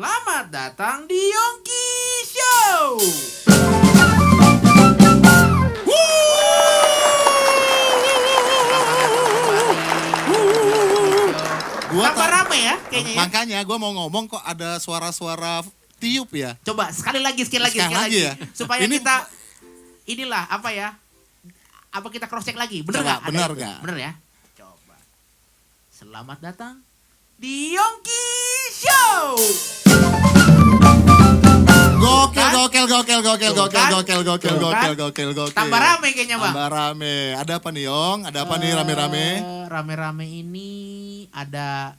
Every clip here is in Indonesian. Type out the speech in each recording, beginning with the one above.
Selamat datang di Yongki Show. Tambah rame ya kayaknya ya. Makanya gue mau ngomong kok ada suara-suara tiup ya. Coba sekali lagi ya. supaya Ini kita inilah apa ya? Apa kita cross check lagi? Bener nggak? Bener nggak? Bener ya. Coba. Selamat datang di Yongki Show. Gokil. Tambah rame kayaknya bang. Tambah rame. Ada apa nih Yong? Ada apa nih rame-rame? Rame-rame ini ada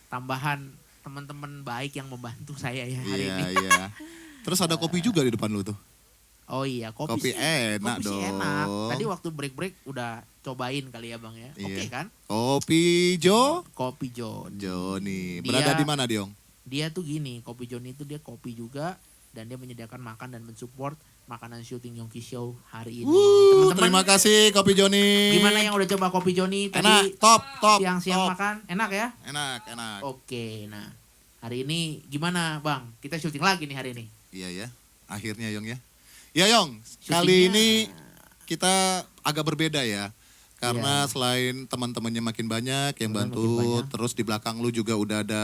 tambahan teman-teman baik yang membantu saya ya hari ini. Iya. Terus ada kopi juga di depan lu tuh. Oh iya, Kopi enak kopi sih dong. enak. Tadi waktu break udah cobain kali ya bang ya. Iya. Oke kan? Kopi Jo. Kopi John. Joni. Berada di mana Diong? Dia tuh gini, Kopi John itu dia kopi juga dan dia menyediakan makan dan mensupport makanan syuting Yongki Show hari ini. Teman-teman, Terima kasih Kopi Joni. gimana yang udah coba Kopi Joni tadi? Enak, top. Siang-siang top. makan, enak ya? Enak. Oke, nah hari ini gimana bang? Kita syuting lagi nih hari ini. Iya ya, akhirnya Yong ya. Ya Yong, Syutingnya- kali ini kita agak berbeda ya. Karena Iya. selain teman-temannya makin banyak yang Teman-teman bantu, makin banyak. terus di belakang lu juga udah ada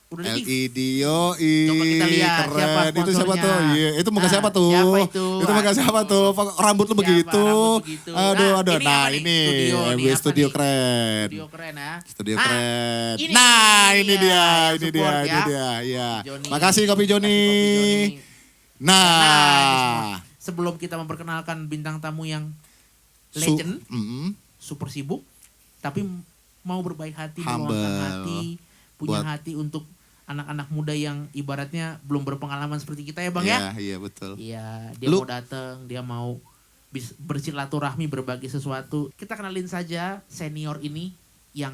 Udah nih. LED, yoi, Coba kita lihat siapa keren. Itu siapa sponsornya. tuh? Iya, itu muka Nah, siapa tuh? siapa itu? muka siapa tuh? Rambut lu Siapa? begitu. Rambut begitu. Aduh. Nah, ini Nah, apa nih? ini Studio nih, MW apa Studio nih? keren. Studio keren ya. Studio Nah, keren. ini Ini dia dia, yang ini support dia, ya. ini dia. Iya. Joni. Makasih Kopi Joni. Nah, ini Nah, sebelum kita memperkenalkan bintang tamu yang Su- legend, Mm-mm. super sibuk, tapi mau berbaik hati, Humble. meluangkan hati, punya Buat- hati untuk anak-anak muda yang ibaratnya belum berpengalaman seperti kita ya bang ya. Iya, betul. Iya, dia Lu- mau datang, dia mau bersilaturahmi, berbagi sesuatu. Kita kenalin saja senior ini yang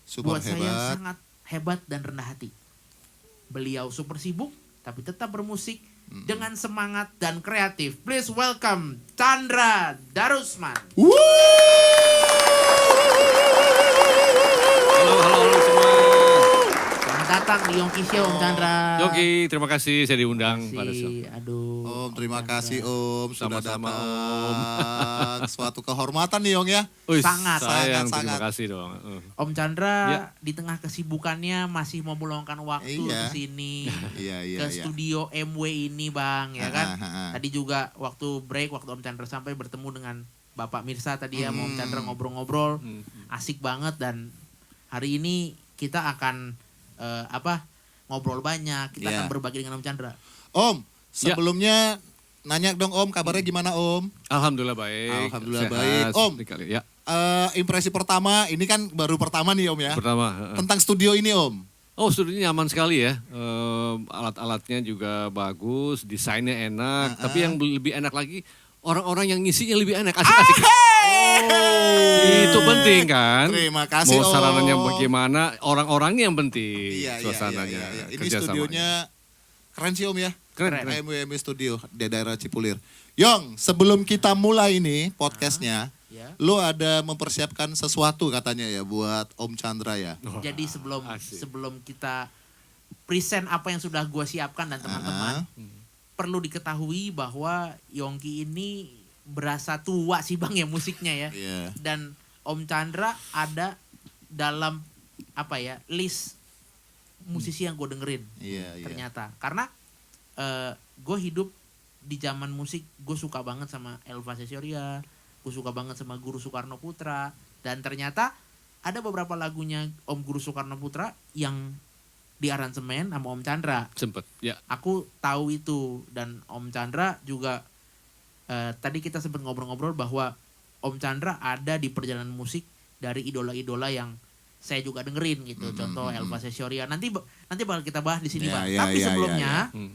Super buat saya hebat. sangat hebat dan rendah hati. Beliau super sibuk, tapi tetap bermusik dengan semangat dan kreatif. Please welcome Chandra Darusman. Halo semua. Selamat datang di Yongki Show, Om Chandra. Yogi, terima kasih saya diundang pada Aduh. Om, terima Chandra. kasih Om sudah Sama-sama, datang. Suatu kehormatan nih Yong ya. Wih, Sangat, sayang, sangat. terima kasih dong. Om Chandra Ya. di tengah kesibukannya masih mau meluangkan waktu Iya. ke sini. Iya. Ke studio MW ini bang ya kan. Ha. Tadi juga waktu break, waktu Om Chandra sampai bertemu dengan Bapak Mirsa tadi ya, mau Om Chandra ngobrol-ngobrol, asik banget. Dan hari ini kita akan ngobrol banyak, kita Iya. akan berbagi dengan Om Chandra. Om, Ya. sebelumnya nanya dong Om, kabarnya gimana Om? Alhamdulillah baik. Alhamdulillah Sehat baik. Om. seperti kali. Ya, Impresi pertama, ini kan baru pertama nih Om ya. pertama. Tentang studio ini Om. Oh, studionya nyaman sekali ya. Alat-alatnya juga bagus, desainnya enak. Tapi yang lebih enak lagi, orang-orang yang ngisinya lebih enak, asik-asik. Itu penting kan. Terima kasih Mau sarananya Om. bagaimana, orang-orangnya yang penting. Iya. Suasananya. Ini kerjasamanya. studionya keren sih Om ya. Keren. MW Studio di daerah Cipulir. Yong, sebelum kita mulai ini podcastnya, Ya. lu ada mempersiapkan sesuatu katanya ya buat Om Chandra ya. Jadi sebelum asik. sebelum kita present apa yang sudah gua siapkan dan teman-teman, perlu diketahui bahwa Yongki ini berasa tua sih bang ya musiknya ya. Iya. Dan Om Chandra ada dalam list musisi yang gue dengerin Iya. ternyata. Karena gue hidup di zaman musik, gue suka banget sama Elva Sesioria, gue suka banget sama Guru Soekarno Putra, dan ternyata ada beberapa lagunya Om Guru Soekarno Putra yang diaransemen sama Om Chandra. Sempet, ya. Aku tahu itu, dan Om Chandra juga tadi kita sempat ngobrol-ngobrol bahwa Om Chandra ada di perjalanan musik dari idola-idola yang saya juga dengerin gitu. Contoh Elva Sesioria. Nanti bakal kita bahas di sini, Ya, Bang. ya, Tapi ya, sebelumnya Hmm.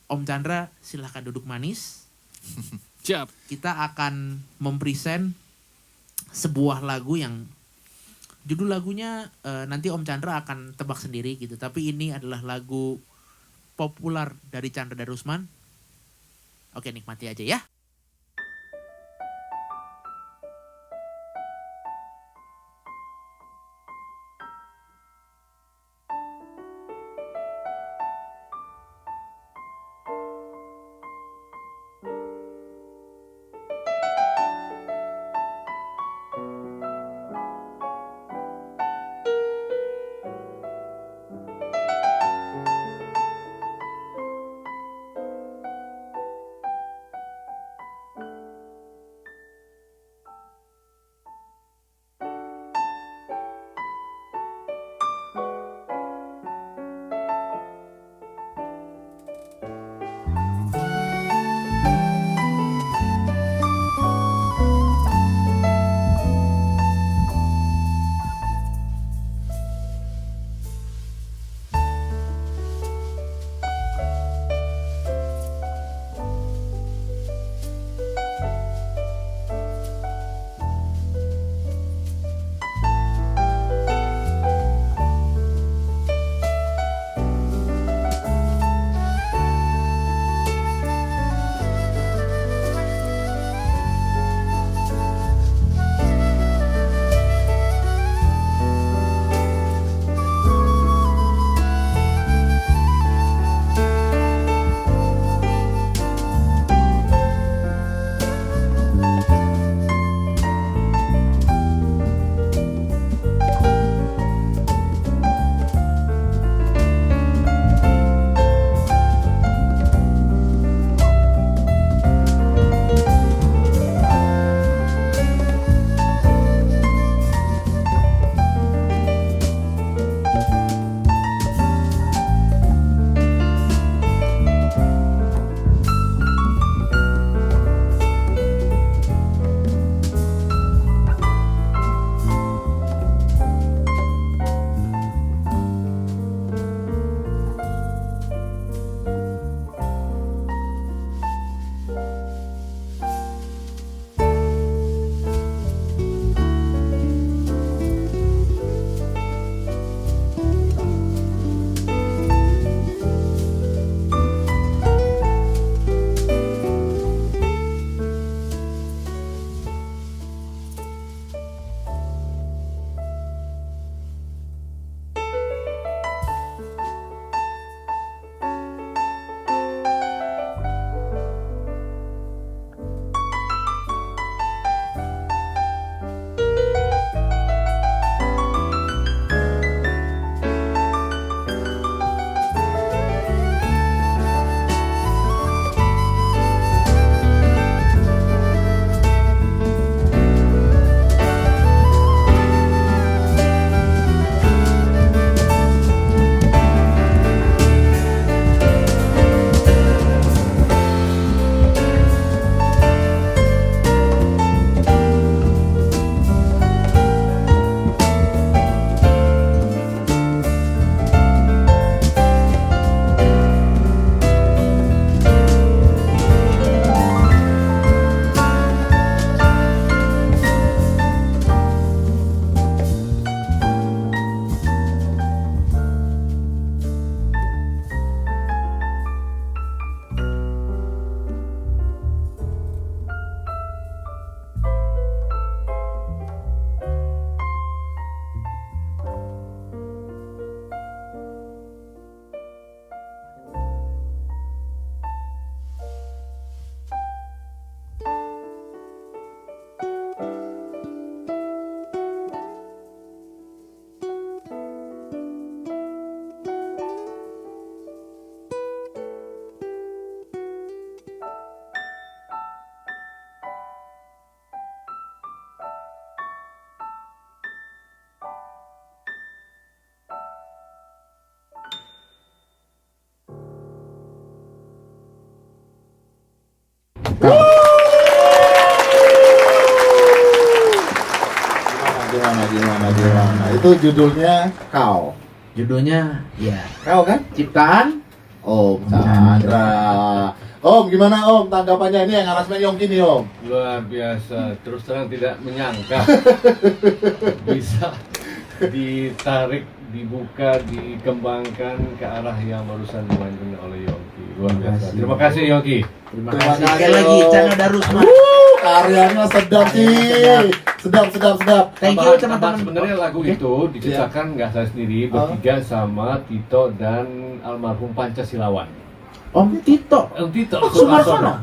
Om Chandra silahkan duduk manis. Siap. Kita akan mempresent sebuah lagu yang judul lagunya nanti Om Chandra akan tebak sendiri gitu. Tapi ini adalah lagu populer dari Chandra Darusman. Oke, nikmati aja ya. Gimana? Itu judulnya Kau. Judulnya ya Kau kan? ciptaan Om Chandra. Om, gimana Om tanggapannya ini yang harassment Yongki nih Om? Luar biasa, terus terang tidak menyangka bisa ditarik, dibuka, dikembangkan ke arah yang barusan dimainkan oleh Yongki. Luar biasa. Terima kasih Yongki. Terima Terima kasih kasih, sekali lagi Om. Chandra Darusman. Karyanya sedap sih. Sedap. Thank you teman-teman. Sebenarnya lagu itu diciptakan nggak saya sendiri, bertiga sama Tito dan almarhum Pancasilawan. Om Tito Tito Sumarsono.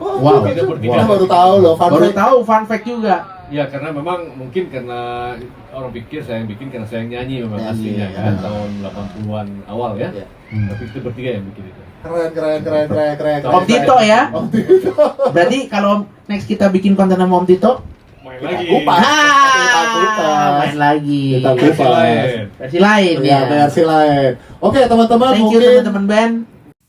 Wow. Kita baru tahu loh, Baru tahu fun fact juga. Ya karena memang mungkin karena orang pikir saya yang bikin karena saya yang nyanyi memang Nyanyi, aslinya ya. kan tahun 80-an awal ya. Iya. Tapi itu bertiga yang bikin itu. Keren. Om Tito ya. Om Tito. Berarti kalau next kita bikin konten sama Om Tito, Main Kita lagi. kupas. Kita kupas. main lagi. Kita Versi kupas. lain. Versi lain Ya, ya. versi lain. Oke, teman-teman, Thank you mungkin teman-teman band.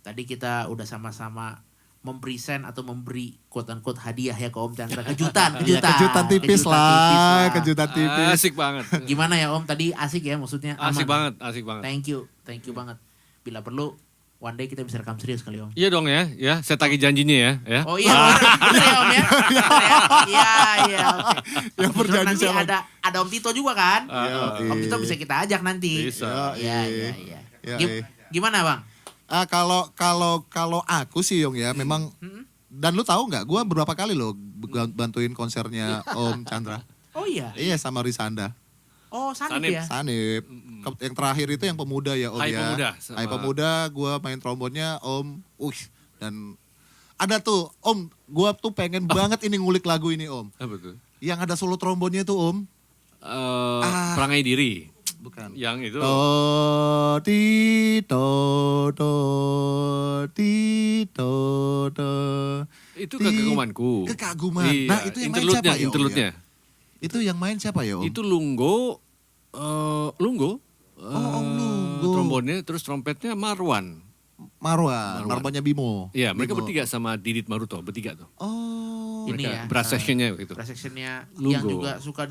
Tadi kita udah sama-sama mempresent atau memberi quote-unquote hadiah ya ke Om Chandra. Kejutan. ya, kejutan tipis lah, kejutan tipis. Asik banget. Gimana ya Om? Tadi asik ya maksudnya? Asik aman. banget. Thank you banget. Bila perlu, one day kita bisa rekam serius kali Om. Iya dong ya, saya tagih janjinya ya. Oh iya, bener ya Om ya? Iya, oke. Yang Terus berjanji nanti sama- ada Om Tito juga kan? Iya. Om Tito bisa kita ajak nanti. Bisa. Iya. Iya. Gimana Bang? Kalau aku sih Yong ya, memang dan lu tahu nggak? Gua beberapa kali loh bantuin konsernya Om Chandra. Oh iya. Iya sama Risanda. Oh Sanip Sanip. ya? Sanip. Yang terakhir itu yang pemuda ya Om Hai ya. Pemuda, sama- Hai Pemuda, gua main trombonnya Om. Dan ada tuh Om, gua tuh pengen banget ini ngulik lagu ini Om. Apa tuh? Yang ada solo trombonnya tuh Om. Perangai diri. Bukan. Yang itu. Itu kekagumanku. Kekaguman. Iya, Nah, itu yang main siapa ya, Om, interlude-nya. Itu yang main siapa ya Om? Itu Lunggo. Lunggo. Om Lunggo. Trombonnya, terus trompetnya Marwan. Marwannya Bimo. Iya, mereka Bimo. bertiga sama Didit Maruto, bertiga tuh. Oh. Ini Mereka ya, brass sectionnya gitu. Brass sectionnya Lunggo. yang juga suka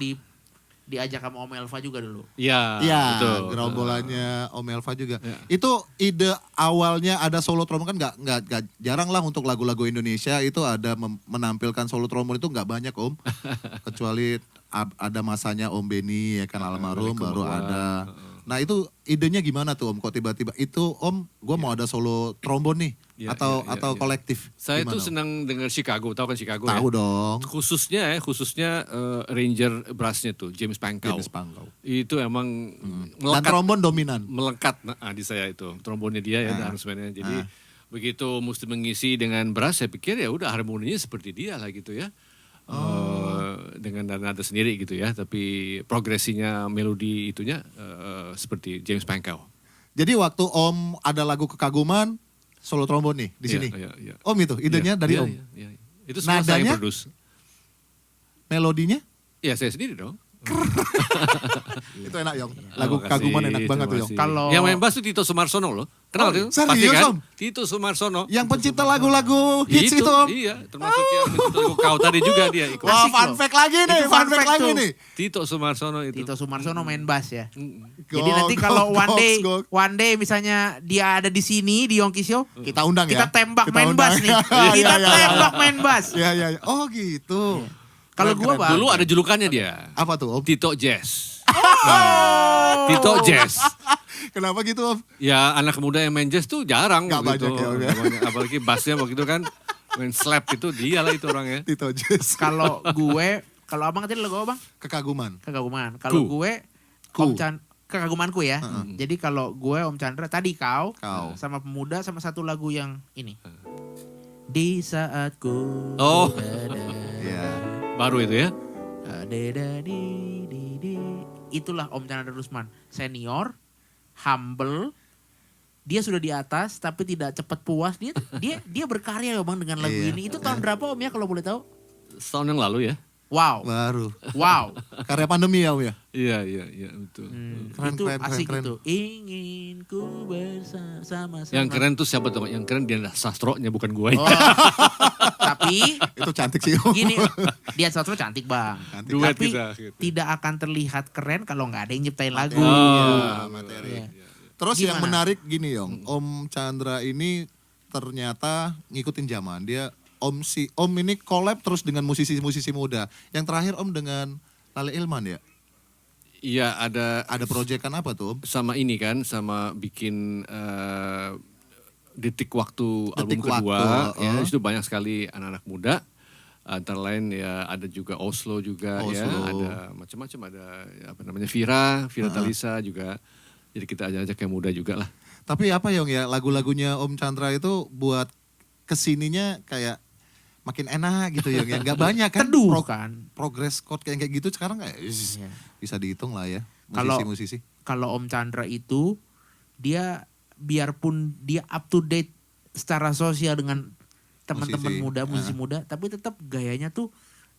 diajak sama Om Elva juga dulu. Iya, Iya, betul. gerombolannya Om Elva juga. Ya. Itu ide awalnya ada solo trombon kan nggak jarang lah untuk lagu-lagu Indonesia itu ada menampilkan solo trombon itu nggak banyak Om. Kecuali ada masanya Om Beni ya kan almarhum baru ada. Nah itu idenya gimana tuh Om? Kok tiba-tiba itu Om, gue mau ada solo trombon nih Ya, atau ya, ya. kolektif? Saya Gimana, tuh Om? senang dengar Chicago, tahu kan Chicago ya? Tahu dong. Khususnya Ranger brassnya tuh James Pankow. James Pankow. Itu emang Dan melekat, trombon dominan. melekat di saya itu trombonnya dia ya, arrangementnya. Jadi begitu mesti mengisi dengan brass, saya pikir ya udah harmoninya seperti dia lah gitu ya. Dengan nada sendiri gitu ya, tapi progresinya melodi itunya seperti James Pankow. Jadi waktu Om ada lagu Kekaguman, solo trombon nih di sini. Iya, iya. Om itu idenya Iya, dari iya, Om. iya, iya. Itu semua saya Nadanya? yang produce. Melodinya Ya saya sendiri dong. itu enak Yong. Lagu Terima Kekaguman kasih, enak banget tuh terima Yong. kasih. Kalau- yang main bass itu Tito Sumarsono loh. Kenal tuh? serius, Pasti kan? Om? Tito Sumarsono. Yang pencipta lagu-lagu hits itu Om. Iya, termasuk yang pencipta lagu Kau tadi juga dia ikut. Wah, Asik fun loh. fact lagi nih, Itu fun fun fact fact lagi tuh. nih. Tito Sumarsono itu. Tito Sumarsono main bass ya. Gok, Jadi nanti kalau gok, one gok. day misalnya dia ada di sini di Yongki Show, Kita undang ya. kita tembak Kita main undang. bass nih. Iya, Kita iya, iya. tembak main bass. Iya, iya, iya. Oh gitu. Kalau Keren, gua keren. Bang, Dulu ada julukannya dia. Apa tuh Om? Tito Jazz. Oh. Tito Jazz. Kenapa gitu Om? Ya anak muda yang main jazz tuh jarang Nggak gitu. banyak ya, Om, ya. Nggak banyak. Apalagi bassnya waktu itu kan main slap itu dia lah itu orangnya. Tito Jazz. kalau abang tadi lagu apa Bang? Kekaguman. Kekaguman. Kalau Ku. gue Ku. kekagumanku ya. Jadi kalau gue Om Chandra tadi kau sama Pemuda sama satu lagu yang ini. Di saat ku Oh. berada. Iya. Baru itu ya. Itulah Om Chandra Darusman, senior, humble, dia sudah di atas tapi tidak cepat puas. Dia berkarya ya Bang dengan lagu Iya. ini. Itu tahun berapa Om ya kalau boleh tahu? Setahun yang lalu ya. Wow, Baru. wow. Karya pandemi ya Om ya? Iya betul. Keren, Itu keren, asik keren. itu. Ingin ku bersama-sama. Yang keren tuh siapa tuh? Yang keren Dian Sastronya bukan gue. Oh, tapi Itu cantik sih Om. gini, dia Sastro cantik bang. Cantik. Duet Tapi kita. Gitu. tidak akan terlihat keren kalau nggak ada yang nyiptain lagu. Iya, materi. Iya. Terus yang Gimana? menarik gini Yong, Om Chandra ini ternyata ngikutin zaman. Om ini collab terus dengan musisi-musisi muda. Yang terakhir Om dengan Lale Ilman ya? Iya ada Ada proyekan apa tuh Om? sama ini kan, sama bikin Detik Waktu album Detik kedua. Waktu, Ya, itu banyak sekali anak-anak muda. Antara lain ya ada juga Oslo juga ya, Oslo. ada macam-macam, ada apa namanya Vira Talisa juga. Jadi kita ajak-ajak yang muda juga lah. Tapi apa Yong ya, lagu-lagunya Om Chandra itu buat kesininya kayak makin enak gitu Yong ya. Gak banyak kan? Teduh kan. Progress chord kayak gitu sekarang kayak Iya. bisa dihitung lah ya. Kalau- Musisi-musisi. Kalau Om Chandra itu dia biarpun dia up to date secara sosial dengan teman-teman Musisi. muda, musisi muda, tapi tetap gayanya tuh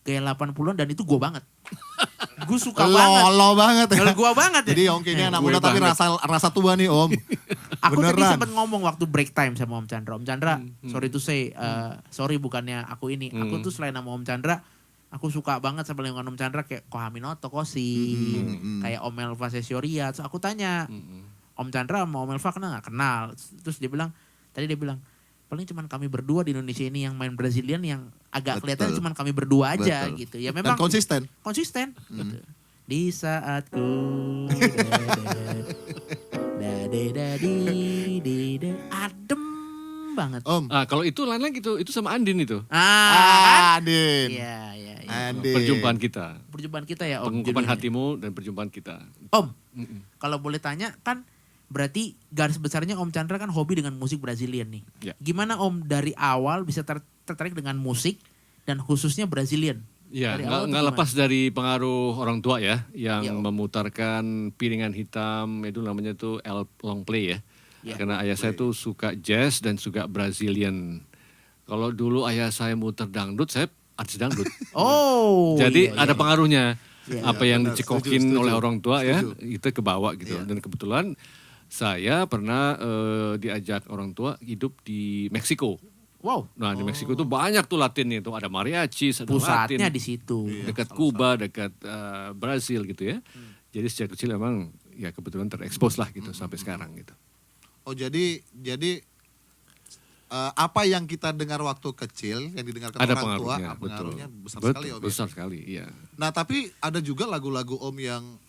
gaya 80-an dan itu gue banget. Gue suka banget. Lolo banget ya. Kalau gue banget ya. Jadi Yongki ini anak gue muda tapi banget. rasa tua nih Om. Aku tadi Beneran. sempat ngomong waktu break time sama Om Chandra. Om Chandra, sorry to say, sorry bukannya aku ini. Aku tuh selain sama Om Chandra, aku suka banget sama lingkungan Om Chandra kayak Kohaminoto, Kosi, kayak Om Elva Sesioria. Terus aku tanya, Om Chandra sama Om Elva kenal gak? Kenal. Terus dia bilang, paling cuman kami berdua di Indonesia ini yang main Brazilian yang agak Betul. kelihatan cuman kami berdua aja Betul. gitu. Ya Dan memang konsisten. konsisten. Gitu. Di saat ku adem banget. Om. Kalau itu lain lagi itu sama Andin itu. Kan? Adin. Iya, iya, iya. Andin. Perjumpaan kita. Perjumpaan kita ya Om. Pengungkapan judulnya. hatimu dan perjumpaan kita. Om, kalau boleh tanya kan berarti garis besarnya Om Chandra kan hobi dengan musik Brazilian nih. Ya. Gimana Om dari awal bisa tertarik dengan musik dan khususnya Brazilian? Ya, Dari awal tuh nggak gimana? lepas dari pengaruh orang tua ya, yang Iya, Om. memutarkan piringan hitam, itu namanya tuh long play ya. Iya. Karena ayah saya tuh suka jazz dan suka Brazilian. Kalau dulu ayah saya muter dangdut, saya artis dangdut. Oh. Jadi iya, ada iya. pengaruhnya. Iya, Apa iya, yang benar. dicekokin Setuju, oleh setuju. orang tua ya, Setuju. itu kebawa gitu. Iya. Dan kebetulan saya pernah diajak orang tua hidup di Meksiko. Wow. Nah di Meksiko tuh banyak tuh Latinnya tuh, ada mariachi, ada Pusatnya Latin. di situ. Dekat Kuba, dekat Brasil gitu ya. Jadi sejak kecil emang ya kebetulan terekspos lah gitu sampai sekarang gitu. Oh jadi apa yang kita dengar waktu kecil, yang didengarkan Ada orang tua, pengaruhnya, pengaruhnya betul. besar Betul, sekali Om. ya? besar sekali, iya. Nah tapi ada juga lagu-lagu Om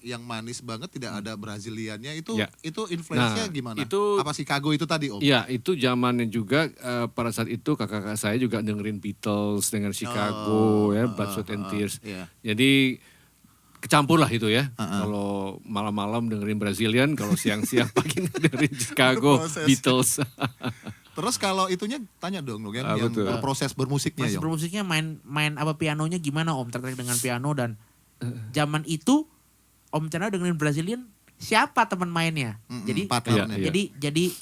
yang manis banget, tidak ada Braziliannya itu Ya. itu influence-nya Nah, gimana? itu- Apa Chicago itu tadi Om? Iya, itu zamannya juga pada saat itu kakak-kakak saya juga dengerin Beatles dengan Chicago ya, Blood, Sweat and Tears. iya. Jadi kecampur lah itu ya. Kalau malam-malam dengerin Brazilian, kalau siang-siang pagi dengerin Chicago, Proses. Beatles. Terus kalau itunya tanya dong Om, Ah, yang betul. proses bermusiknya Mas Yong. bermusiknya main apa pianonya gimana Om? Tertarik dengan piano dan zaman itu Om Chandra dengerin Brazilian siapa teman mainnya? Jadi partnernya. Iya.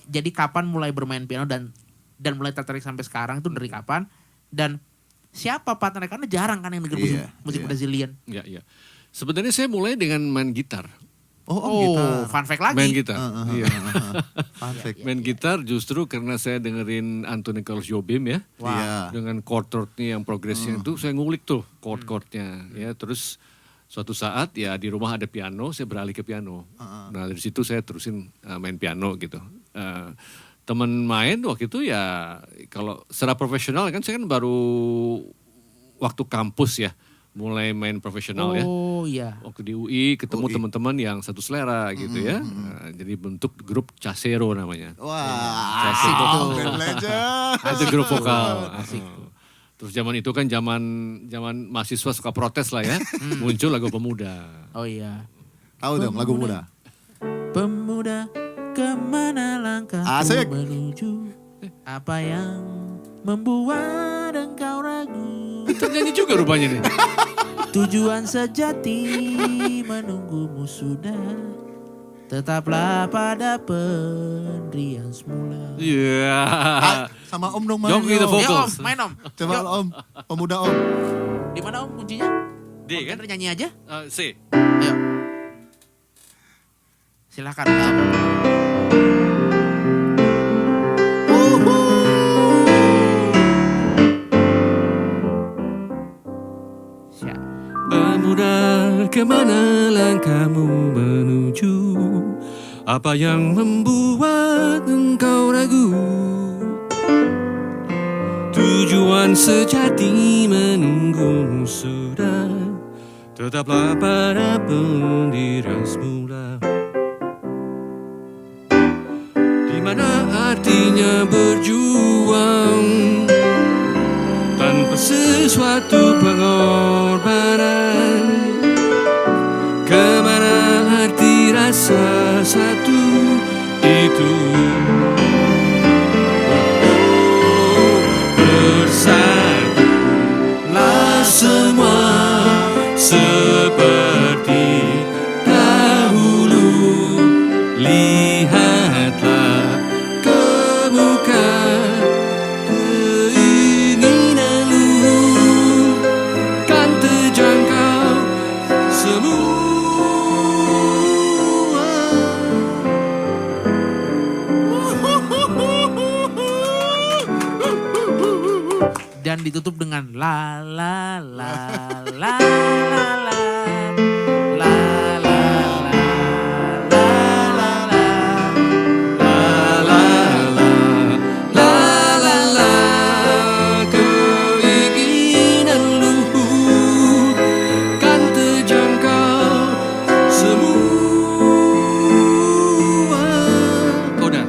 jadi kapan mulai bermain piano dan mulai tertarik sampai sekarang tuh dari kapan? Dan siapa partnernya? Karena jarang kan yang denger musik, Iya, musik iya. Brazilian. Ya, ya. Sebenarnya saya mulai dengan main gitar. Oh, gitar. fun fact lagi. Main gitar. Iya. Fun fact. Main gitar justru karena saya dengerin Anthony Carlos Jobim ya. Wah. Iya. Dengan chord-chordnya yang progresnya itu saya ngulik tuh chord-chordnya ya. Terus suatu saat ya di rumah ada piano, saya beralih ke piano. Nah dari situ saya terusin main piano gitu. Teman main waktu itu ya kalau secara profesional kan saya kan baru waktu kampus ya mulai main profesional ya. Oh iya. Waktu di UI ketemu UI. teman-teman yang satu selera gitu ya. Nah, jadi bentuk grup Casero namanya. Wah, Asik itu. Band Legend. Itu grup vokal. Terus zaman itu kan zaman mahasiswa suka protes lah ya. Muncul lagu pemuda. Oh iya. Tahu dong lagu muda. Pemuda kemana langkah Asik. menuju? Apa yang membuat engkau ragu? Nyanyi juga rupanya nih. Tujuan sejati menunggumu sudah. Tetaplah pada pendirian semula. Iya. Sama Om dong main. Yongki the Yong. Vocal. Ya Vocals. Om, main Om. Coba Yuk. Om, pemuda Om. Di mana Om kuncinya? D kan? Om nyanyi aja. C. Ayo. Silakan. Siap. Pemuda, kemana langkahmu menuju? Apa yang membuat engkau ragu? Tujuan sejati menunggumu sudah. Tetaplah pada pendirian semula. Di mana artinya berjuang tanpa sesuatu pengorbanan? Kemana arti rasa satu itu? Bersatulah semua seperti dahulu. Lihatlah ke muka, keinginanmu kan terjangkau semua. Dan ditutup dengan la la la la la la la la la la la. Keinginan luhur kan terjangkau semua. Udah.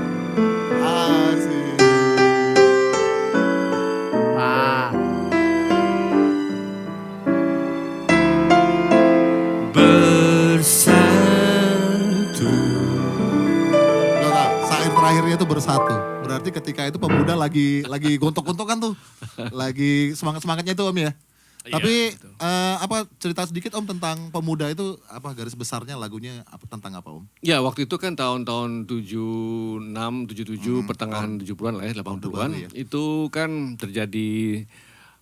Asik. Ah, Bersatu. Enggak, syair terakhirnya itu bersatu. Berarti ketika itu pemuda lagi gontok-gontokan tuh. Lagi semangat-semangatnya itu Om ya. Iya, Tapi betul. apa cerita sedikit Om tentang pemuda itu apa garis besarnya lagunya tentang apa Om? Ya waktu itu kan tahun-tahun 76, 77, pertengahan 70-an lah ya, 80-an. baru ya. Itu kan terjadi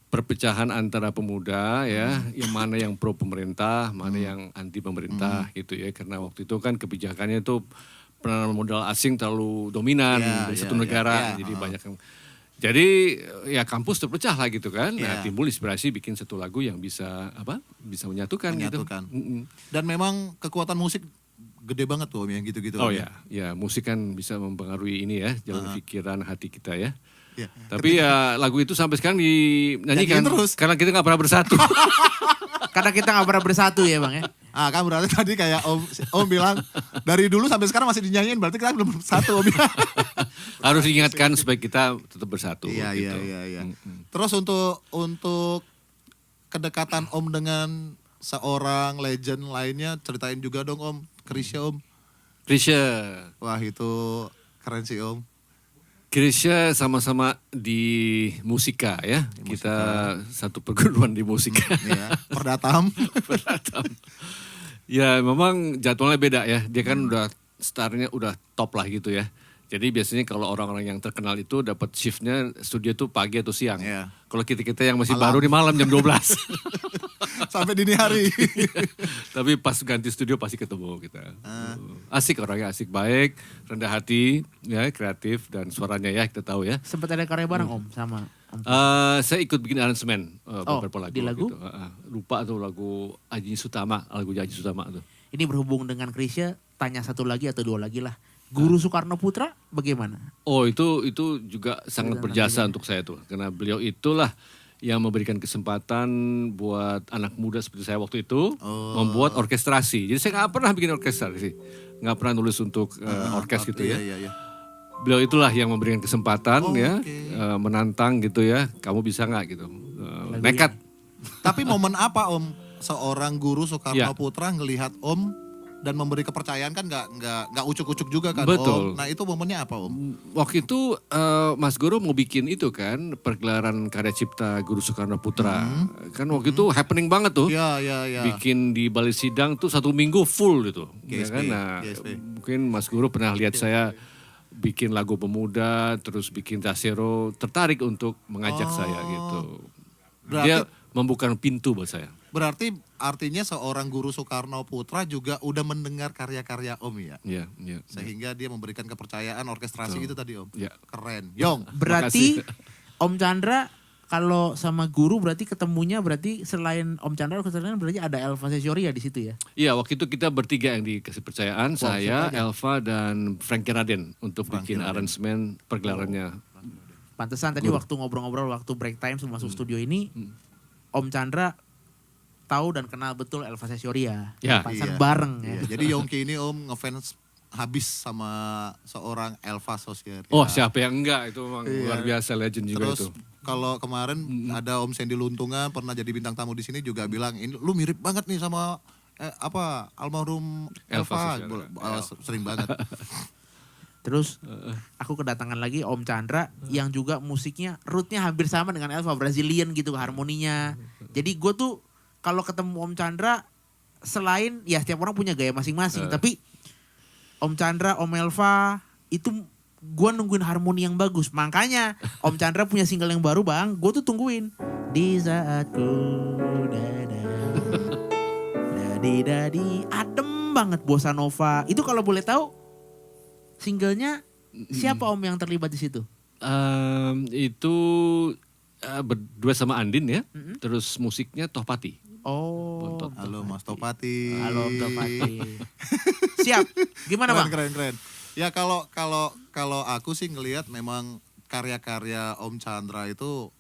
perpecahan antara pemuda ya, yang mana yang pro pemerintah, mana yang anti pemerintah gitu ya. Karena waktu itu kan kebijakannya itu penanaman modal asing terlalu dominan Ya, di ya, satu ya, negara. ya, Jadi ha. banyak yang... Jadi ya kampus terpecah lah gitu kan. Nah, Ya. timbul inspirasi bikin satu lagu yang bisa bisa menyatukan, Menyatukan. gitu. Mm-mm. Dan memang kekuatan musik gede banget tuh Om yang gitu-gitu. Oh Om, ya, ya musik kan bisa mempengaruhi ini ya, jalan pikiran hati kita ya. Ya. Tapi ya lagu itu sampai sekarang dinyanyikan Nyanyiin terus. karena kita nggak pernah bersatu. karena kita nggak pernah bersatu ya bang ya. Ah kan berarti tadi kayak Om bilang dari dulu sampai sekarang masih dinyanyiin berarti kita belum satu Om. Harus diingatkan supaya kita tetap bersatu. Iya gitu. iya. Terus untuk kedekatan Om dengan seorang legend lainnya ceritain juga dong Om, Krisya Om. Krisya, Wah itu keren sih Om. Krisya sama-sama di musika ya. Kita satu perguruan di musika. Iya, Perdatam. Beratam. Ya memang jadwalnya beda ya. Dia kan udah startnya udah top lah gitu ya. Jadi biasanya kalau orang-orang yang terkenal itu dapat shiftnya studio tuh pagi atau siang. Iya. Kalau kita-kita yang masih Malam. baru di malam jam 12. Sampai dini hari. Tapi pas ganti studio pasti ketemu kita. Asik orangnya, asik baik, rendah hati, ya kreatif dan suaranya ya kita tahu ya. Sempat ada karya bareng om sama om. Saya ikut bikin aransemen beberapa lagu. di lagu? Gitu. Lupa tuh lagu Aji Sutama, lagu Aji Sutama tuh. Ini berhubung dengan Krisya, tanya satu lagi atau dua lagi lah. Guru Soekarno Putra bagaimana? Oh itu juga sangat Cerita berjasa tentang untuk saya tuh. Karena beliau itulah yang memberikan kesempatan buat anak muda seperti saya waktu itu membuat orkestrasi. Jadi saya nggak pernah bikin orkestrasi, nggak pernah nulis untuk orkes gitu ya. Iya. Beliau itulah yang memberikan kesempatan ya, oke. menantang gitu ya. Kamu bisa nggak gitu? Nekat. Tapi momen apa Om seorang guru Soekarno Iya. Putra ngelihat Om dan memberi kepercayaan kan nggak ucuk-ucuk juga kan Betul. Om. Nah itu momennya apa Om? Waktu itu Mas Guru mau bikin itu kan pergelaran karya cipta Guru Soekarno Putra. Kan waktu itu happening banget tuh. Iya. Bikin di Balai Sidang tuh 1 minggu full gitu. Ya GSP, kan? Nah, GSP. mungkin Mas Guru pernah lihat saya bikin lagu pemuda, terus bikin Tasero, tertarik untuk mengajak saya gitu. Berarti- Dia membuka pintu buat saya. Berarti artinya seorang Guru Soekarno Putra juga udah mendengar karya-karya Om ya. Iya, iya. Sehingga dia memberikan kepercayaan orkestrasi Betul. gitu tadi Om. Iya. Keren. Yong. Berarti Om Chandra kalau sama guru berarti ketemunya berarti selain Om Chandra berarti ada Elva Sesioria di situ ya. Iya, waktu itu kita bertiga yang dikasih percayaan, saya, siapa aja? Elva dan Frankie Raden untuk Frankie bikin Raden. aransemen pergelarannya. Pantesan tadi waktu ngobrol-ngobrol waktu break time sebelum masuk studio ini Om Chandra tahu dan kenal betul Elva Sesioria. Ya. Pantesan Iya. bareng ya. Iya, jadi Yongki ini Om ngefans habis sama seorang Elva Sesioria. Oh, siapa yang enggak, itu memang Iya. luar biasa, legend juga Terus itu. kalau kemarin ada Om Sandy Luntungan pernah jadi bintang tamu di sini juga bilang ini lu mirip banget nih sama almarhum Elva Elva. Sesioria. Sering banget. Terus aku kedatangan lagi Om Chandra yang juga musiknya rootnya hampir sama dengan Elva, Brazilian gitu harmoninya. Jadi gue tuh kalau ketemu Om Chandra selain ya setiap orang punya gaya masing-masing, tapi Om Chandra, Om Elva itu gue nungguin harmoni yang bagus. Makanya Om Chandra punya single yang baru bang, gue tuh tungguin. Di saat ku dadi adem banget bossa nova. Itu kalau boleh tahu singlenya siapa Om yang terlibat di situ? Itu berdua sama Andin ya, terus musiknya Tohpati. Oh, Bontot. Halo Mas Topati. halo Om Topati. Siap. Gimana bang? Keren. Ya kalau aku sih ngelihat memang karya-karya Om Chandra itu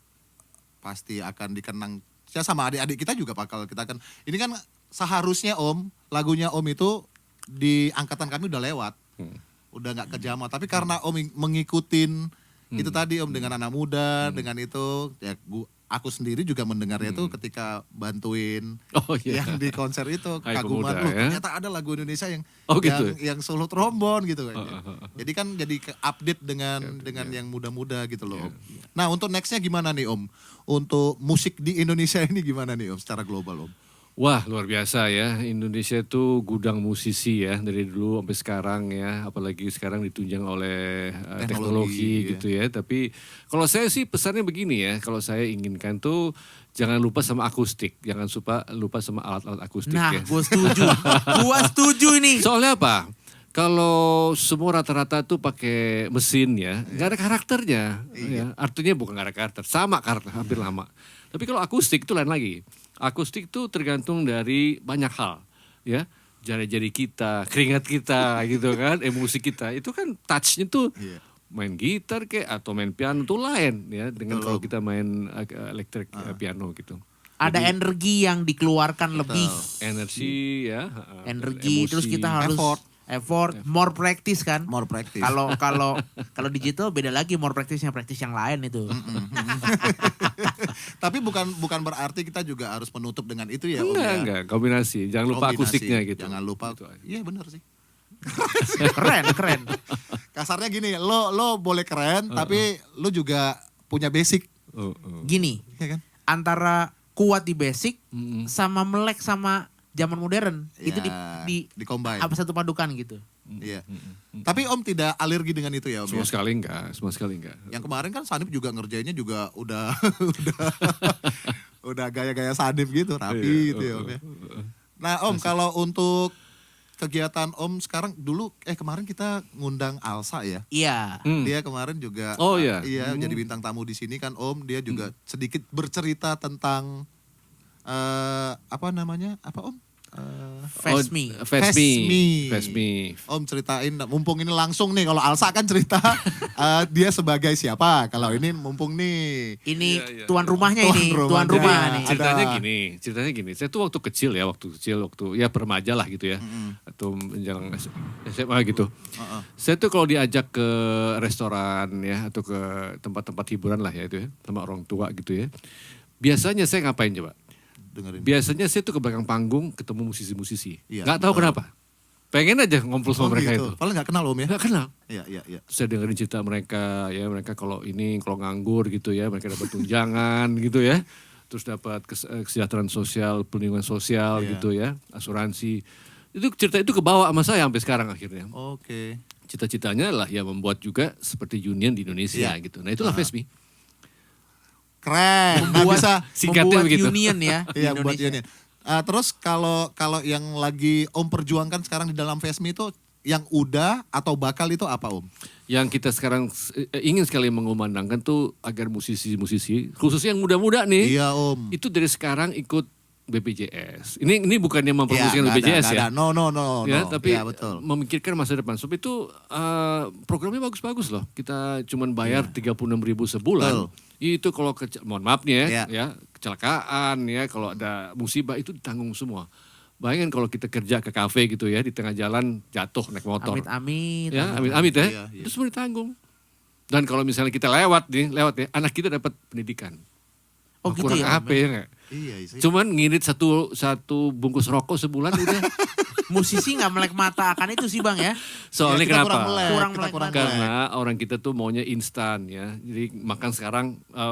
pasti akan dikenang. Ya sama adik-adik kita juga bakal kita kan. Ini kan seharusnya Om lagunya Om itu di angkatan kami udah lewat, udah nggak kejamat. Tapi karena Om mengikutin itu tadi Om dengan anak muda, dengan itu ya aku sendiri juga mendengarnya itu ketika bantuin Oh iya. yang di konser itu Hai kaguman Pemuda, loh ya. ternyata ada lagu Indonesia yang Oh, gitu. yang solo trombon gitu kan. Jadi kan jadi update dengan yang muda-muda gitu loh. Om. Nah, untuk nextnya gimana nih Om? Untuk musik di Indonesia ini gimana nih Om secara global Om? Wah, luar biasa ya. Indonesia itu gudang musisi ya, dari dulu sampai sekarang ya. Apalagi sekarang ditunjang oleh teknologi Teknologi, ya. gitu ya. Tapi kalau saya sih pesannya begini ya. Kalau saya inginkan tuh jangan lupa sama akustik. Jangan lupa sama alat-alat akustik Nah, ya. gue setuju. Gue setuju ini. Soalnya apa? Kalau semua rata-rata tuh pakai mesin ya, nggak ada karakternya. Ya. Artinya bukan nggak ada karakter, sama karakter hampir lama. Tapi kalau akustik itu lain lagi. Akustik itu tergantung dari banyak hal, ya. Jari-jari kita, keringat kita, gitu kan, emosi kita. Itu kan touch-nya tuh Iya. main gitar kayak atau main piano tuh lain, ya. Dengan Betul. kalau kita main elektrik piano gitu. Ada energi yang dikeluarkan lebih. Energi, ya. Energi. emosi. Terus kita harus effort, more practice kan. More practice. Kalau digital beda lagi more practice yang lain itu. Tapi bukan berarti kita juga harus menutup dengan itu ya Om ya. Enggak, kombinasi. Jangan lupa Kombinasi. akustiknya gitu. Jangan lupa. Gitu aja. Iya benar sih. Keren. Kasarnya gini, lo boleh keren tapi lo juga punya basic, Gini, ya kan? antara kuat di basic sama melek sama zaman modern itu Ya, di di-combine. apa satu padukan gitu. Iya. Tapi Om tidak alergi dengan itu ya Om. Sama Ya? sekali enggak. Yang kemarin kan Sanip juga ngerjainnya juga udah udah gaya-gaya Sanip gitu, rapi gitu ya Om ya. Nah Om kalau untuk kegiatan Om sekarang dulu kemarin kita ngundang Alsa ya. Iya. Dia kemarin juga Oh, iya. jadi bintang tamu di sini kan Om, dia juga sedikit bercerita tentang apa namanya? Apa Om? Face Me. Fesmi. Om ceritain, mumpung ini langsung nih, kalau Alsa kan cerita dia sebagai siapa, kalau ini mumpung nih. Ini Iya. tuan rumahnya Tuan ini, tuan rumahnya. rumah nih. Ceritanya gini. Saya tuh waktu kecil ya remaja lah gitu ya. Atau menjelang SMA gitu. Saya tuh kalau diajak ke restoran ya atau ke tempat-tempat hiburan lah ya itu ya, sama orang tua gitu ya. Biasanya saya ngapain coba? Dengerin. Biasanya saya tuh ke belakang panggung ketemu musisi-musisi. Iya, Nggak tahu betul. kenapa. Pengen aja ngumpul sama mereka itu. Padahal nggak kenal Om ya? Nggak kenal. Iya. Terus saya dengerin cerita mereka, ya mereka kalau nganggur gitu ya, mereka dapat tunjangan gitu ya. Terus dapat kesejahteraan sosial, perlindungan sosial Iya. gitu ya, asuransi. Itu cerita itu kebawa sama saya sampai sekarang akhirnya. Oke. Cita-citanya lah ya membuat juga seperti union di Indonesia Iya. gitu. Nah itulah Fesmi. Keren. Nah Membuat, bisa. Singkatnya membuat begitu. union ya di Iya buat Indonesia. union. Terus kalau yang lagi Om perjuangkan sekarang di dalam FESMI itu yang udah atau bakal itu apa Om? Yang kita sekarang ingin sekali mengumandangkan tuh agar musisi-musisi, khususnya yang muda-muda nih, Iya Om. itu dari sekarang ikut BPJS. Ini bukannya mempromosikan Iya, nggak BPJS ada, ya. No. Ya, tapi Iya, betul. memikirkan masa depan. Sebab itu programnya bagus-bagus loh. Kita cuman bayar 36.000 sebulan. Itu kalau mohon maaf nih ya, kecelakaan ya, kalau ada musibah itu ditanggung semua. Bayangin kalau kita kerja ke kafe gitu ya, di tengah jalan jatuh naik motor. Amit-amit. Ya, amit-amit ya. Iya, iya. Itu semua ditanggung. Dan kalau misalnya kita lewat ya, anak kita dapat pendidikan. Oh gitu Kurang ya. apa ya nggak? Iya. Cuman ngirit satu bungkus rokok sebulan udah. Musisi nggak melek mata akan itu sih Bang ya. Soalnya Kita kenapa? kurang melek, Kurang kita melek kurang banget. Karena orang kita tuh maunya instan ya. Jadi makan sekarang,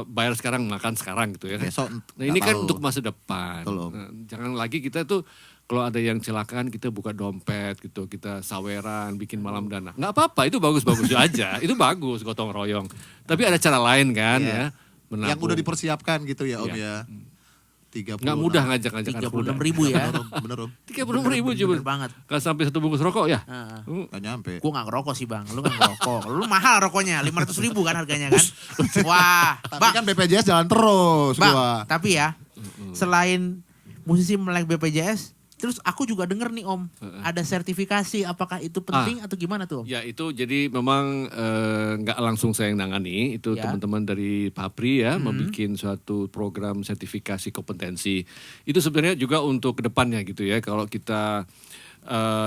bayar sekarang, makan sekarang gitu ya. Besok Nah ini nggak kan tahu. untuk masa depan. Betul, Om. Nah, jangan lagi kita tuh kalau ada yang celakaan kita buka dompet gitu, kita saweran, bikin malam dana. Nggak apa-apa, itu bagus-bagus aja. Itu bagus gotong royong. Tapi ada cara lain kan Iya. ya. Menabung. Yang udah dipersiapkan gitu ya Om Iya. ya. 30. Nggak mudah ngajak-ngajak anak muda. 36.000 ya. Bener Om. 36.000 Bener coba. banget. Nggak sampai satu bungkus rokok ya. Heeh. Gak nyampe. Gue gak ngerokok sih Bang, lu gak ngerokok. Lu mahal rokoknya, 500.000 kan harganya kan. Wah, Tapi Bang, kan BPJS jalan terus Bang, gua. tapi ya selain musisi melek BPJS, terus aku juga denger nih Om, ada sertifikasi, apakah itu penting atau gimana tuh Om? Ya itu jadi memang nggak langsung saya yang nangani, itu Ya. teman-teman dari Papri ya membuat suatu program sertifikasi kompetensi. Itu sebenarnya juga untuk kedepannya gitu ya, kalau kita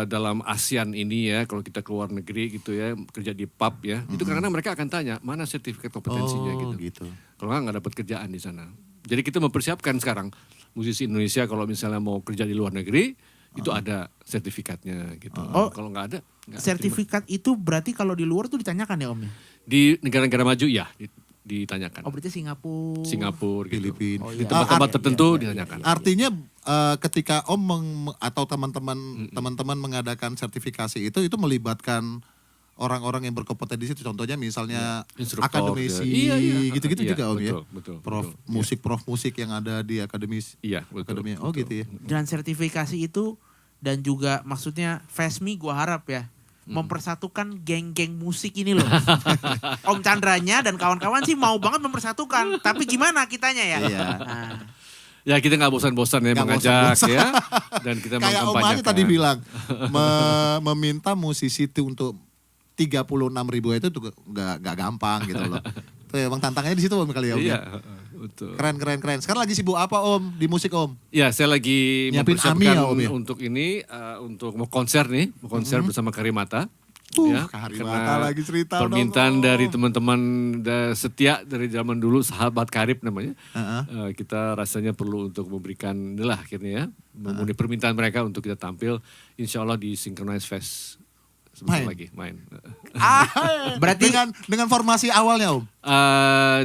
dalam ASEAN ini ya, kalau kita keluar negeri gitu ya, kerja di pub ya, itu karena mereka akan tanya mana sertifikat kompetensinya gitu. Kalau nggak dapat kerjaan di sana. Jadi kita mempersiapkan sekarang musisi Indonesia kalau misalnya mau kerja di luar negeri itu ada sertifikatnya gitu. Oh, Kalau nggak ada, nggak Sertifikat itu berarti kalau di luar tuh ditanyakan ya Om ya? di negara-negara maju ya ditanyakan. Oh berarti Singapura. Singapura, gitu. Filipina. Oh, Di iya. tempat-tempat Iya, tertentu iya, ditanyakan. Artinya ketika Om atau teman-teman mengadakan sertifikasi itu melibatkan orang-orang yang berkompetensi itu, contohnya misalnya Instruktur, akademisi ya. Iya, gitu-gitu iya, juga Om ya. betul, Prof musik yang ada di akademis. Iya, betul. Akademi. Oh gitu ya. Dan sertifikasi itu dan juga maksudnya FESMI gua harap ya mempersatukan geng-geng musik ini loh. Om Chandranya dan kawan-kawan sih mau banget mempersatukan, tapi gimana kitanya ya? Iya. Nah, Ya kita nggak bosan-bosan ya Nggak mengajak bosan-bosan. ya. Dan kita Kayak Om aja tadi bilang meminta musisi itu untuk 36.000 itu tuh nggak gampang gitu loh. Tuh emang tantangannya di situ Om kali ya Om. Iya, Ya? betul. Keren. Sekarang lagi sibuk apa Om di musik Om? Ya saya lagi Nyiapin AMI mempersiapkan ya, Om, ya? untuk ini, untuk mau konser bersama Karimata. Karimata lagi cerita permintaan dong, Om. dari teman-teman setia dari zaman dulu, sahabat karib namanya. Kita rasanya perlu untuk memberikan inilah akhirnya ya, memenuhi permintaan mereka untuk kita tampil insya Allah di Synchronize Fest sebentar Main? lagi main. berarti dengan formasi awalnya Om.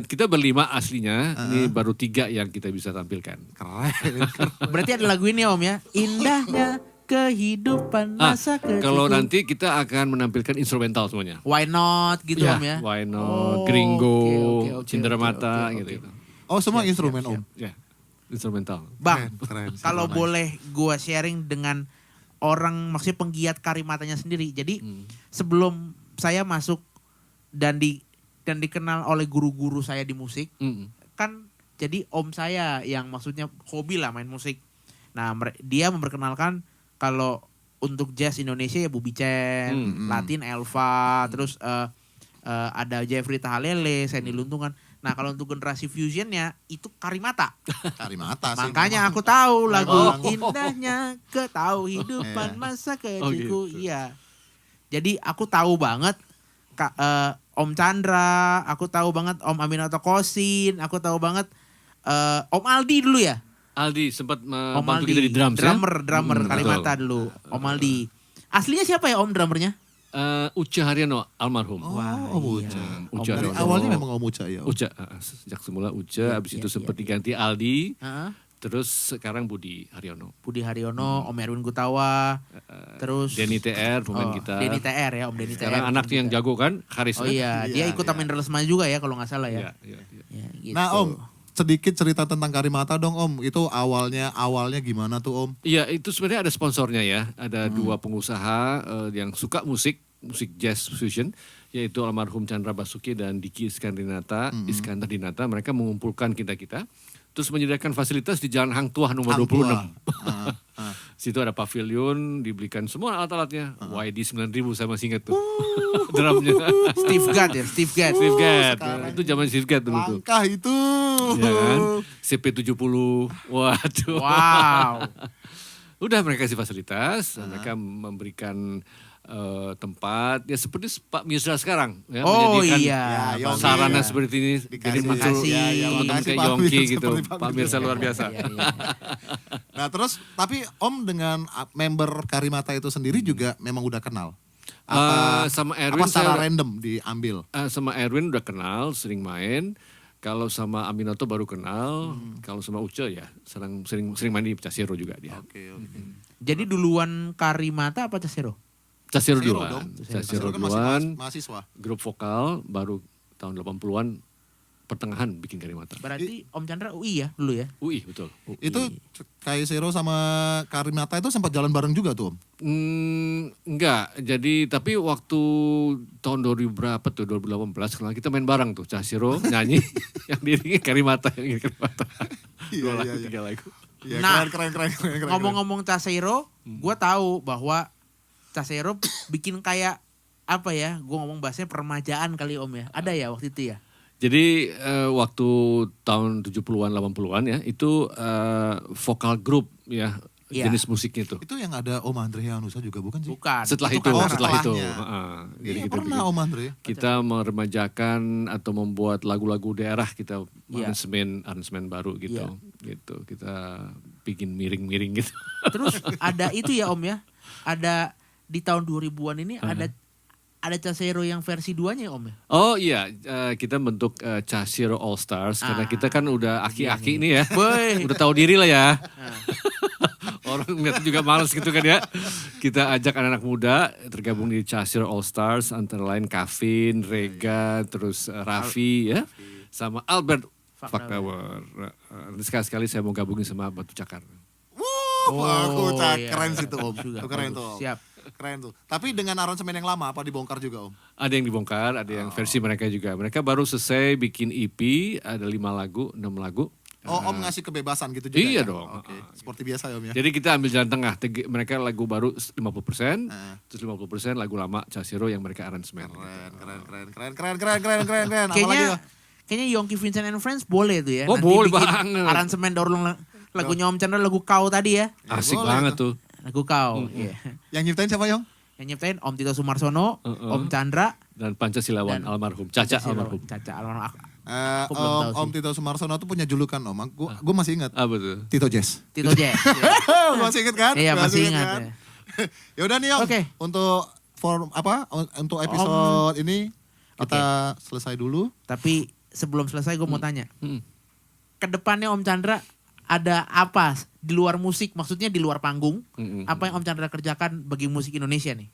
Kita berlima aslinya, ini baru 3 yang kita bisa tampilkan. Keren. berarti ada lagu ini Om ya, indahnya kehidupan masa kecilku. Kalau nanti kita akan menampilkan instrumental semuanya. Why not gitu Om ya? Why not, Oh, Gringo, oke, Cenderamata oke. gitu. Oh semua instrumen Om. Ya, instrumental. Bang, Keren. kalau boleh gua sharing dengan orang maksudnya penggiat Karimatanya sendiri. Jadi sebelum saya masuk dan dikenal oleh guru-guru saya di musik, kan jadi om saya yang maksudnya hobi lah main musik. Nah, dia memperkenalkan kalau untuk jazz Indonesia ya Bubi Chen, Latin Elva, terus ada Jeffrey Tahalele, Sandy Luntungan. Nah, kalau untuk generasi fusionnya itu Karimata. Karimata sih. Makanya aku tahu lagu indahnya ketahu hidupan masa kecilku. gitu. Iya. Jadi aku tahu banget Om Chandra, aku tahu banget Om Aminoto Kosin, aku tahu banget Om Aldi dulu ya. Aldi sempat Om membantu Aldi, kita di drums drummer ya. Karimata dulu. Om Aldi. Aslinya siapa ya Om drummernya? Uca Haryono almarhum. Oh, iya. Uca. Uca Dari Haryono. awalnya memang Om Uca ya. Om. Uca, sejak semula Uca, habis itu iya, sempat diganti Aldi, Heeh. terus sekarang Budi Haryono. Budi Haryono, Om Erwin Gutawa, terus Denny TR, pemain kita. Denny TR ya, Om Denny TR. Sekarang anaknya yang jago kan, Haris. Oh iya, dia ikut Amin Resma juga ya kalau nggak salah ya. Iya. Ya, gitu. Nah Om, sedikit cerita tentang Karimata dong Om. Itu awalnya gimana tuh Om? Iya, itu sebenarnya ada sponsornya ya. Ada dua pengusaha yang suka musik jazz fusion, yaitu almarhum Chandra Basuki dan Diki Iskandar Dinata. Mereka mengumpulkan kita-kita, terus menyediakan fasilitas di Jalan Hang Tuah nomor 26. Situ ada pavilion, dibelikan semua alat-alatnya. YD 9.000 saya masih ingat tuh. Drumnya. Steve Gadd ya, Steve Gadd. Steve Gadd. sekarang Itu zaman Steve Gadd dulu tuh. Langkah itu. Ya kan? CP70. Waduh. Wow. Udah mereka kasih fasilitas, mereka memberikan tempat ya seperti Pak Mirza sekarang ya, Oh menyediakan iya. Ya, Yongki sarana ya. seperti ini. Dikasih. Jadi muncul Makasih. teman-teman Makasih, kayak Pak Yongki Mirza, gitu. seperti Pak Pak Mirza luar biasa. Iya, iya. Nah terus tapi Om dengan member Karimata itu sendiri juga memang udah kenal? Sama Erwin apa secara saya- random diambil? Sama Erwin udah kenal, sering main. Kalau sama Aminoto baru kenal. Kalau sama Uce ya sering main di Casero juga dia. Oke. Jadi duluan Karimata apa Casero? Casero Casero duluan. dong. Casero kan masih duluan. mahasiswa. Grup vokal baru tahun 80-an pertengahan bikin Karimata. Berarti Om Chandra UI ya dulu ya? UI betul. Itu Kaisero sama Karimata itu sempat jalan bareng juga tuh Om? Enggak, jadi tapi waktu tahun 2000 berapa tuh 2018 kalau kita main bareng tuh Casero nyanyi yang diiringi Karimata yang Karimata. Dua lagu, Iya. 3 lagu. Ya, Nah, keren. Ngomong-ngomong Casero, gue tahu bahwa Casero bikin kayak apa ya? Gue ngomong bahasanya permajaan kali Om ya. Ada ya waktu itu ya? Jadi waktu tahun 70-an 80-an ya itu vokal grup ya Iya. jenis musiknya itu. Itu yang ada Om Andre Hanusa juga bukan sih? Bukan. Setelah itu, kan setelah itu. setelahnya. Jadi Iya kita pernah bikin- Om Andre. kita meremajakan atau membuat lagu-lagu daerah kita Iya. aransemen baru gitu. Iya. Gitu. Kita bikin miring-miring gitu. Terus ada itu ya Om ya? Ada di tahun 2000-an ini ada Casero yang versi 2-nya Om ya? Oh iya, kita bentuk Casero All Stars karena kita kan udah aki-aki nih ya. Boy. Udah tahu diri lah ya. Orang ngeliat juga males gitu kan ya. Kita ajak anak-anak muda tergabung di Casero All Stars antara lain Kavin, Rega, terus Raffi ya. Sama Albert Faktawer. Nanti sekali-sekali saya mau gabungin sama Batu Cakar. Aku iya. keren sih tuh Om. Juga, Itu keren bagus. tuh Om. Siap. Keren tuh. Tapi dengan aransemen yang lama apa dibongkar juga Om? Ada yang dibongkar, ada yang versi mereka juga. Mereka baru selesai bikin EP, ada 5 lagu, 6 lagu. Oh Om ngasih kebebasan gitu juga Iya ya? dong. Oke. Seperti biasa ya Om ya? Jadi kita ambil jalan tengah. Mereka lagu baru 50%, Heeh. terus 50% lagu lama Casero yang mereka aransemen. Keren. Apalagi Kayaknya Yongki Vincent and Friends boleh tuh ya. Oh, Nanti boleh bikin banget. aransemen daur ulang lagunya Om Chandra, lagu Kau tadi ya. Asik boleh banget tuh. tuh. Lagu Kau. Iya. yang nyiptain siapa Yong? Yang nyiptain Om Tito Sumarsono, Om Chandra, Dan Pancasilawan Dan almarhum, Caca Caca almarhum. Caca almarhum. Aku belum tahu Om sih. Tito Sumarsono tuh punya julukan Om. Gue masih ingat. Apa tuh? Tito Jazz. Tito Jazz. Masih ingat kan? Iya, masih ingat. kan? Ya. Ya udah nih Om. Oke. Untuk episode ini kita selesai dulu. Tapi sebelum selesai gue mau tanya. Hmm. Kedepannya Om Chandra ada apa di luar musik? Maksudnya di luar panggung. Mm-mm. Apa yang Om Chandra kerjakan bagi musik Indonesia nih?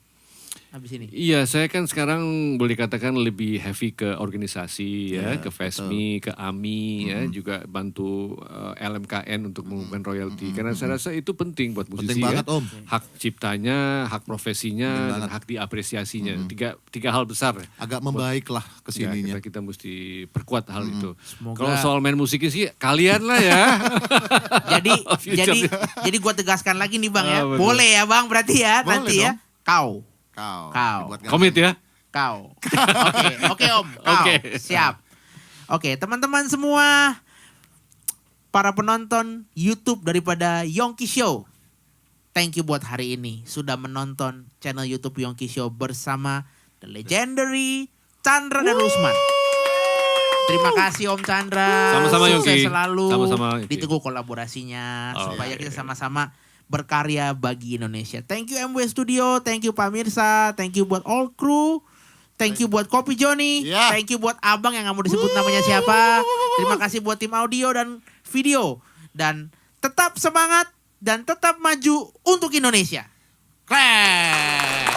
Habis ini. Iya, saya kan sekarang boleh dikatakan lebih heavy ke organisasi ya, ke FESMI, ke AMI ya, juga bantu LMKN untuk mengumumkan royalti. Karena saya rasa itu penting buat musisi Penting banget ya. Om. Hak ciptanya, hak profesinya, dan hak diapresiasinya. Tiga hal besar. Agak membaik lah Ya, kesininya. kita mesti perkuat hal itu. Semoga- Kalau soal main musiknya sih kalian lah ya. Jadi Future-nya. jadi gue tegaskan lagi nih Bang ya. Ah, betul. Boleh ya Bang berarti ya Boleh nanti ya. Kau. Kau. Buat Komit ya. Kau. Oke Om. Kau. Oke. Siap. Oke teman-teman semua. Para penonton YouTube daripada Yongki Show. Thank you buat hari ini. Sudah menonton channel YouTube Yongki Show bersama The Legendary Chandra dan Rusman. Terima kasih Om Chandra. Sama-sama, Sukses Yongki. selalu. Sama-sama, Yongki. Ditunggu kolaborasinya. Oh, supaya iya, kita iya. sama-sama berkarya bagi Indonesia. Thank you MW Studio, thank you Pak Mirsa, thank you buat all crew, thank you buat Kopi Joni, Yeah. thank you buat Abang yang nggak mau disebut namanya siapa. Terima kasih buat tim audio dan video. Dan tetap semangat dan tetap maju untuk Indonesia. Keren!